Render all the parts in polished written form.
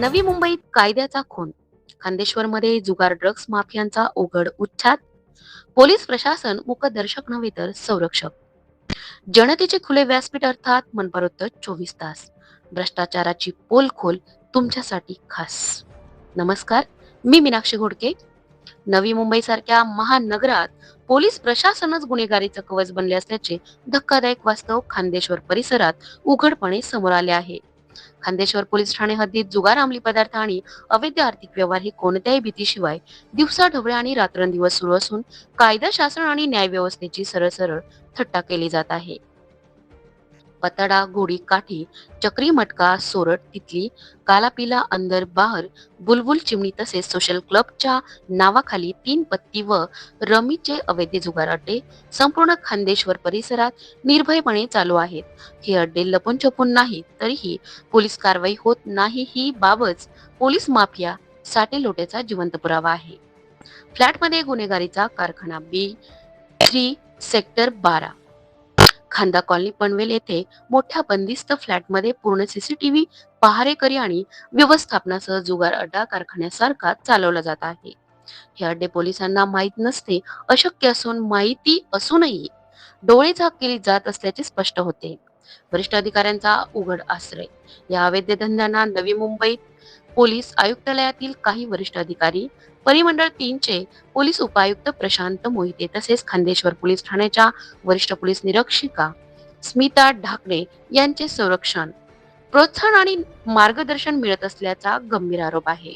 नवी मुंबईत कायद्याचा खून, खांदेश्वरमध्ये जुगार ड्रग्ज माफियांचा उघड उच्छाद, पोलीस प्रशासन मुकदर्शक नव्हे तर संरक्षक, जनतेचे खुले व्यासपीठ अर्थात मनपारोत्तर 24 तास, भ्रष्टाचाराची पोलखोल तुमच्यासाठी खास. नमस्कार, मी मीनाक्षी घोडके. नवी मुंबई सारख्या महानगरात पोलीस प्रशासनच गुन्हेगारीचं कवच बनले असल्याचे धक्कादायक वास्तव खांदेश्वर परिसरात उघडपणे समोर आले आहे. खांदेश्वर पोलीस ठाणे हद्दीत जुगार, अंमली पदार्थ आणि अवैध आर्थिक व्यवहार ही कोणत्याही भीतीशिवाय दिवसाढवळे आणि रात्रंदिवस सुरू असून कायदा, शासन आणि न्याय व्यवस्थेची सरळ सरळ थट्टा केली जात आहे. पतडा, घोडी, काठी, चक्री, मटका, सोरठ, तितली, कालापिला, अंदर, बाहर, बुलबुल, चिमणी तसेच सोशल क्लबच्या नावाखाली 3 पत्ती व रमीचे अवैध जुगार अड्डे संपूर्ण खांदेश्वर परिसरात निर्भयपणे चालू आहेत. हे अड्डे लपून छपून नाही, तरीही पोलीस कारवाई होत नाही ही बाबच पोलीस माफिया साटेलोटेचा जिवंत पुरावा आहे. फ्लॅटमध्ये गुन्हेगारीचा कारखाना B3 सेक्टर 12 खांदा कॉलनी पनवेल येथे मोठ्या बंदिस्त फ्लॅटमध्ये पूर्ण सीसीटीव्ही, पहारेकरी आणि व्यवस्थापनासह जुगार अड्डा कारखान्यासारखा चालवला जात आहे. हे अड्डे पोलिसांना माहीत नसते अशक्य असून माहिती असूनही डोळे झाक केली जात असल्याचे स्पष्ट होते. वरिष्ठ अधिकाऱ्यांचा उघड आश्रय. या अवैध धंद्यांना नवी मुंबईत पोलीस आयुक्तालयातील काही वरिष्ठ अधिकारी, परिमंडळ 3 चे पोलीस उपायुक्त प्रशांत मोहिते तसेच खांदेश्वर पोलीस ठाण्याच्या वरिष्ठ पोलीस निरीक्षिका स्मिता ढाकणे यांचे संरक्षण, प्रोत्साहन आणि मार्गदर्शन मिळत असल्याचा गंभीर आरोप आहे.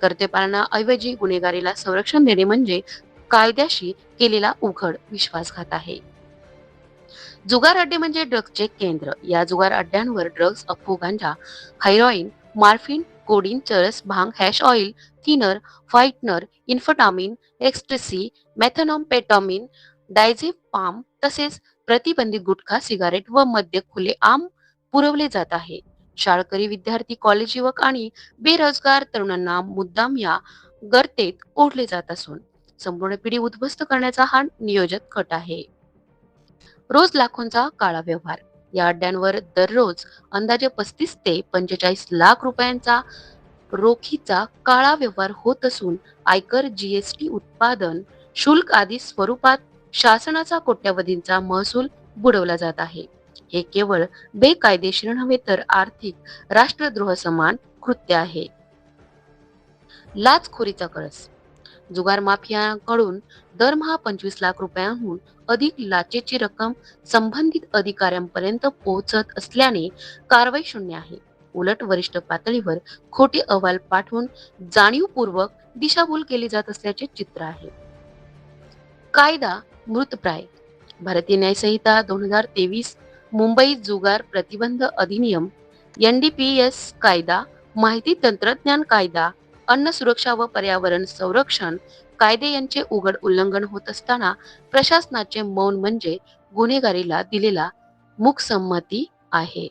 कर्तव्यपालनाऐवजी गुन्हेगारीला संरक्षण देणे म्हणजे कायद्याशी केलेला उघड विश्वासघात आहे. जुगार अड्डे म्हणजे ड्रग्जचे केंद्र. या जुगार अड्ड्यांवर ड्रग्ज, अफू, गांजा, हेरोईन, मॉर्फिन, कोडीन, चरस, भांग, हॅश ऑइल, थिनर, व्हाईटनर, इन्फटामिन, एक्स्ट्रेसी, मेथॅम्फेटामिन, डायझेपाम तसेच प्रतिबंधित गुटखा, सिगारेट व मद्य खुलेआम पुरवले जात आहे. शाळकरी विद्यार्थी, कॉलेज युवक आणि बेरोजगार तरुणांना मुद्दाम या गर्तेत ओढले जात असून संपूर्ण पिढी उद्ध्वस्त करण्याचा हा नियोजित कट आहे. रोज लाखोंचा काळा व्यवहार. या अड्ड्यांवर दररोज अंदाजे 35 ते 45 लाख रुपयांचा रोखीचा काळा व्यवहार होत असून आयकर, जीएसटी, उत्पादन शुल्क आदी स्वरूपात शासनाचा कोट्यवधींचा महसूल बुडवला जात आहे. हे केवळ बेकायदेशीर नव्हे तर आर्थिक राष्ट्रद्रोह समान कृत्य आहे. लाचखोरीचा कळस. जुगार माफियाकडून दरमहा 25 लाख रुपयांहून अधिक लाचेची रक्कम संबंधित अधिकाऱ्यांपर्यंत पोहोचत असल्याने कारवाई शून्य आहे. उलट वरिष्ठ पातळीवर खोटे अहवाल पाठवून जाणीवपूर्वक दिशाभूल केली जात असल्याचे चित्र आहे. कायदा मृतप्राय. भारतीय न्याय संहिता 2023, मुंबई जुगार प्रतिबंध अधिनियम, NDPS कायदा, माहिती तंत्रज्ञान कायदा, अन्न सुरक्षा व पर्यावरण संरक्षण कायदे यांचे उघड उल्लंघन होत असताना प्रशासनाचे मौन म्हणजे गुन्हेगारीला दिलेला मूकसंमती आहे.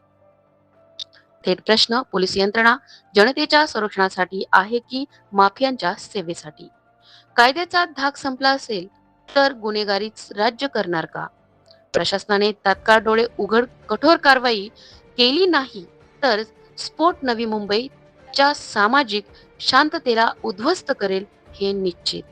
थेट प्रश्न, पोलीस यंत्रणा जनतेच्या संरक्षणासाठी आहे की माफियांच्या सेवेसाठी? कायद्याचा धाक संपला असेल तर गुन्हेगारीच राज्य करणार का? प्रशासनाने तात्काळ डोळे उघड कठोर कारवाई केली नाही तर स्फोट नवी मुंबईच्या सामाजिक शांततेला उद्ध्वस्त करेल हे निश्चित.